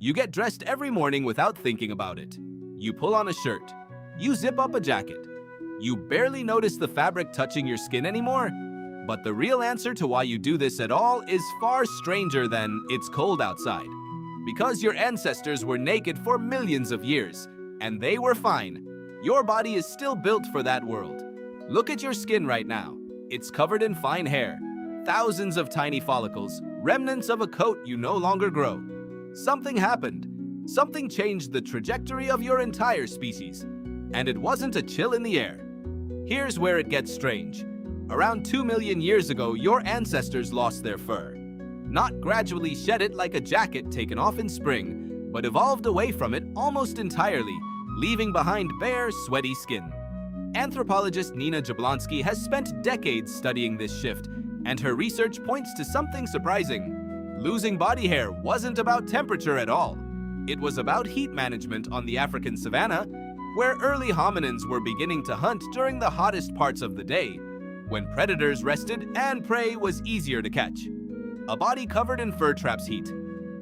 You get dressed every morning without thinking about it. You pull on a shirt. You zip up a jacket. You barely notice the fabric touching your skin anymore. But the real answer to why you do this at all is far stranger than "it's cold outside." Because your ancestors were naked for millions of years, and they were fine. Your body is still built for that world. Look at your skin right now. It's covered in fine hair, thousands of tiny follicles, remnants of a coat you no longer grow. Something happened. Something changed the trajectory of your entire species. And it wasn't a chill in the air. Here's where it gets strange. Around 2 million years ago, your ancestors lost their fur. Not gradually shed it like a jacket taken off in spring, but evolved away from it almost entirely, leaving behind bare, sweaty skin. Anthropologist Nina Jablonski has spent decades studying this shift, and her research points to something surprising. Losing body hair wasn't about temperature at all. It was about heat management on the African savanna, where early hominins were beginning to hunt during the hottest parts of the day, when predators rested and prey was easier to catch. A body covered in fur traps heat.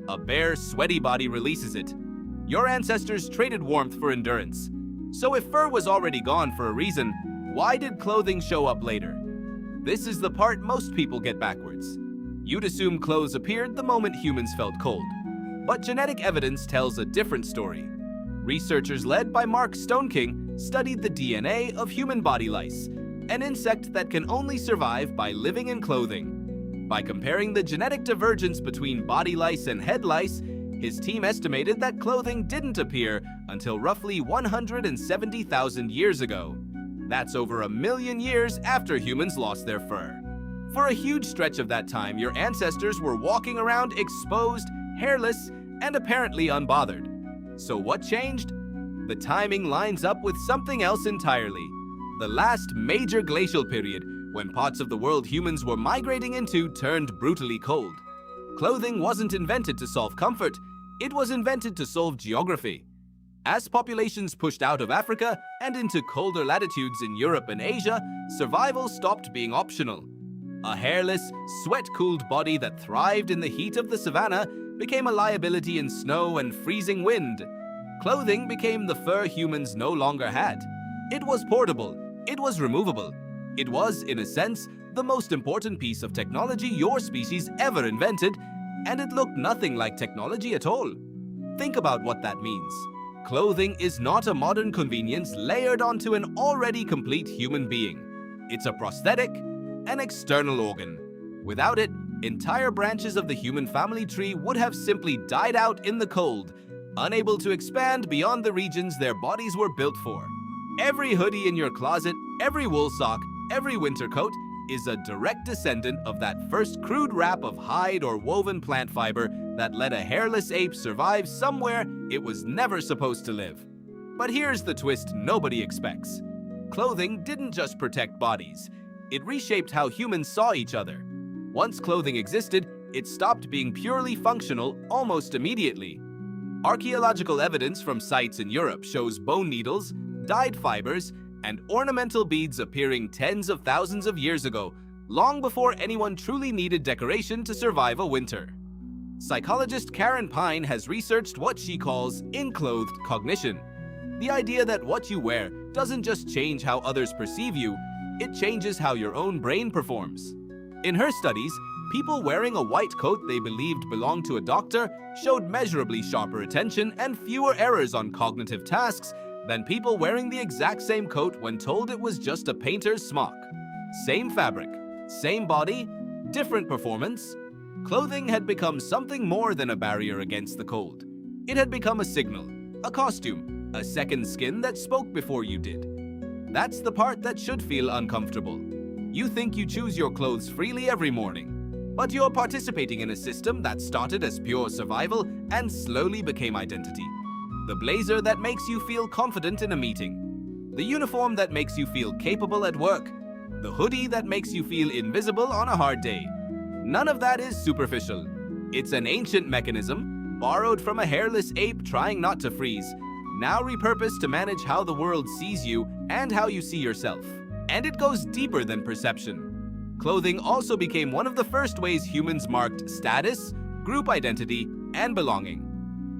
A bare, sweaty body releases it. Your ancestors traded warmth for endurance. So if fur was already gone for a reason, why did clothing show up later? This is the part most people get backwards. You'd assume clothes appeared the moment humans felt cold. But genetic evidence tells a different story. Researchers led by Mark Stoneking studied the DNA of human body lice, an insect that can only survive by living in clothing. By comparing the genetic divergence between body lice and head lice, his team estimated that clothing didn't appear until roughly 170,000 years ago. That's over 1 million years after humans lost their fur. For a huge stretch of that time, your ancestors were walking around exposed, hairless, and apparently unbothered. So what changed? The timing lines up with something else entirely. The last major glacial period, when parts of the world humans were migrating into turned brutally cold. Clothing wasn't invented to solve comfort, it was invented to solve geography. As populations pushed out of Africa and into colder latitudes in Europe and Asia, survival stopped being optional. A hairless, sweat-cooled body that thrived in the heat of the savanna became a liability in snow and freezing wind. Clothing became the fur humans no longer had. It was portable, it was removable. It was, in a sense, the most important piece of technology your species ever invented, and it looked nothing like technology at all. Think about what that means. Clothing is not a modern convenience layered onto an already complete human being. It's a prosthetic, an external organ. Without it, entire branches of the human family tree would have simply died out in the cold, unable to expand beyond the regions their bodies were built for. Every hoodie in your closet, every wool sock, every winter coat is a direct descendant of that first crude wrap of hide or woven plant fiber that let a hairless ape survive somewhere it was never supposed to live. But here's the twist nobody expects. Clothing didn't just protect bodies. It reshaped how humans saw each other. Once clothing existed, it stopped being purely functional almost immediately. Archaeological evidence from sites in Europe shows bone needles, dyed fibers, and ornamental beads appearing tens of thousands of years ago, long before anyone truly needed decoration to survive a winter. Psychologist Karen Pine has researched what she calls enclothed cognition. The idea that what you wear doesn't just change how others perceive you, it changes how your own brain performs. In her studies, people wearing a white coat they believed belonged to a doctor showed measurably sharper attention and fewer errors on cognitive tasks than people wearing the exact same coat when told it was just a painter's smock. Same fabric, same body, different performance. Clothing had become something more than a barrier against the cold. It had become a signal, a costume, a second skin that spoke before you did. That's the part that should feel uncomfortable. You think you choose your clothes freely every morning, but you're participating in a system that started as pure survival and slowly became identity. The blazer that makes you feel confident in a meeting. The uniform that makes you feel capable at work. The hoodie that makes you feel invisible on a hard day. None of that is superficial. It's an ancient mechanism, borrowed from a hairless ape trying not to freeze, now repurposed to manage how the world sees you and how you see yourself. And it goes deeper than perception. Clothing also became one of the first ways humans marked status, group identity, and belonging.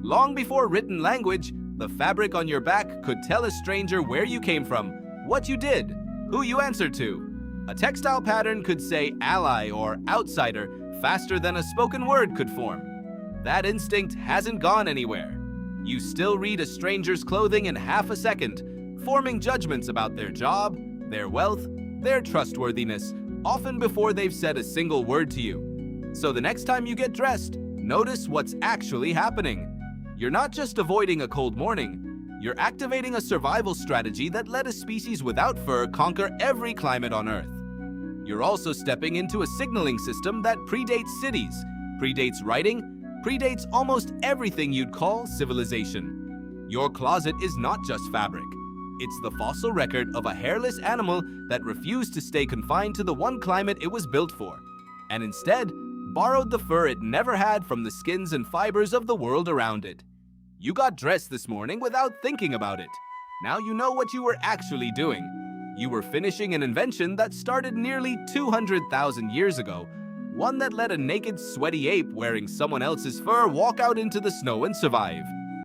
Long before written language, the fabric on your back could tell a stranger where you came from, what you did, who you answered to. A textile pattern could say ally or outsider faster than a spoken word could form. That instinct hasn't gone anywhere. You still read a stranger's clothing in half a second, forming judgments about their job, their wealth, their trustworthiness, often before they've said a single word to you. So the next time you get dressed, notice what's actually happening. You're not just avoiding a cold morning, you're activating a survival strategy that let a species without fur conquer every climate on Earth. You're also stepping into a signaling system that predates cities, predates writing, predates almost everything you'd call civilization. Your closet is not just fabric. It's the fossil record of a hairless animal that refused to stay confined to the one climate it was built for, and instead borrowed the fur it never had from the skins and fibers of the world around it. You got dressed this morning without thinking about it. Now you know what you were actually doing. You were finishing an invention that started nearly 200,000 years ago, one that let a naked, sweaty ape wearing someone else's fur walk out into the snow and survive.